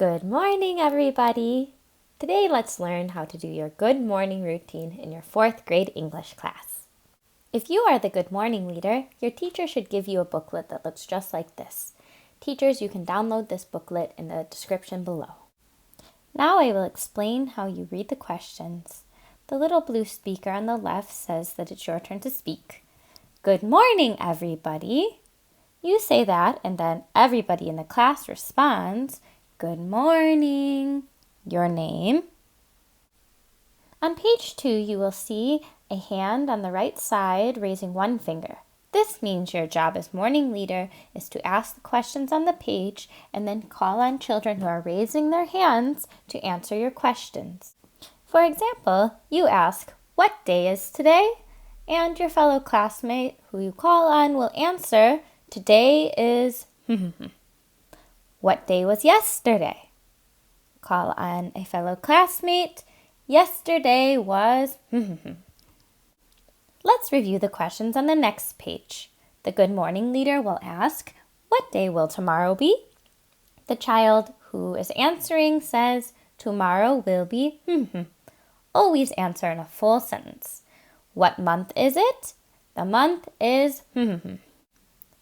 Good morning, everybody! Today, let's learn how to do your good morning routine in your 4th grade English class. If you are the good morning leader, your teacher should give you a booklet that looks just like this. Teachers, you can download this booklet in the description below. Now I will explain how you read the questions. The little blue speaker on the left says that it's your turn to speak. Good morning, everybody! You say that, and then everybody in the class responds, good morning, your name. On page 2, you will see a hand on the right side raising one finger. This means your job as morning leader is to ask the questions on the page and then call on children who are raising their hands to answer your questions. For example, you ask, what day is today? And your fellow classmate who you call on will answer, today is What day was yesterday? Call on a fellow classmate. Yesterday was Let's review the questions on the next page. The good morning leader will ask, what day will tomorrow be? The child who is answering says, tomorrow will be Always answer in a full sentence. What month is it? The month is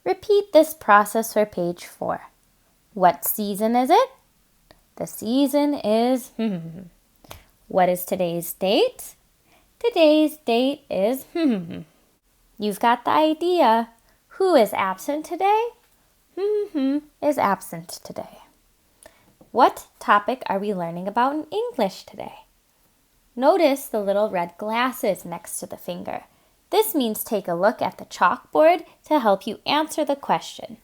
Repeat this process for page 4. What season is it? The season is What is today's date? Today's date is You've got the idea. Who is absent today? Is absent today. What topic are we learning about in English today? Notice the little red glasses next to the finger. This means take a look at the chalkboard to help you answer the question.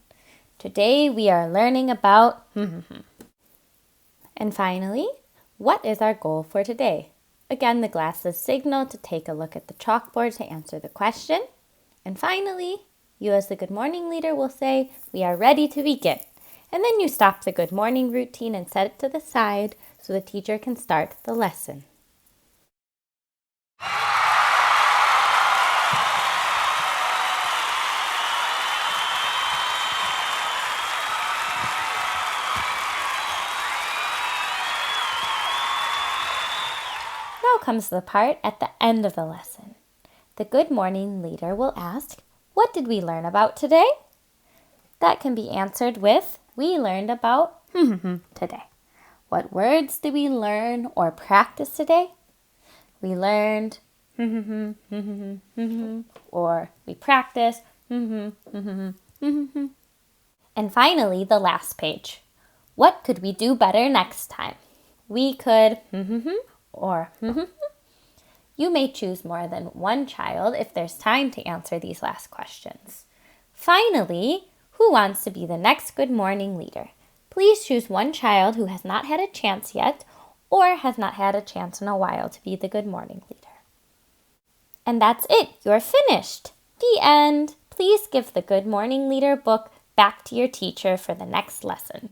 Today we are learning about And finally, what is our goal for today? Again, the glasses signal to take a look at the chalkboard to answer the question. And finally, you as the good morning leader will say, we are ready to begin. And then you stop the good morning routine and set it to the side so the teacher can start the lesson. Now comes the part at the end of the lesson. The good morning leader will ask, what did we learn about today? That can be answered with, we learned about today. What words did we learn or practice today? We learned or we practiced And finally, the last page. What could we do better next time? We could or You may choose more than one child if there's time to answer these last questions. Finally, who wants to be the next good morning leader? Please choose one child who has not had a chance yet or has not had a chance in a while to be the good morning leader. And that's it. You're finished. The end. Please give the Good Morning Leader book back to your teacher for the next lesson.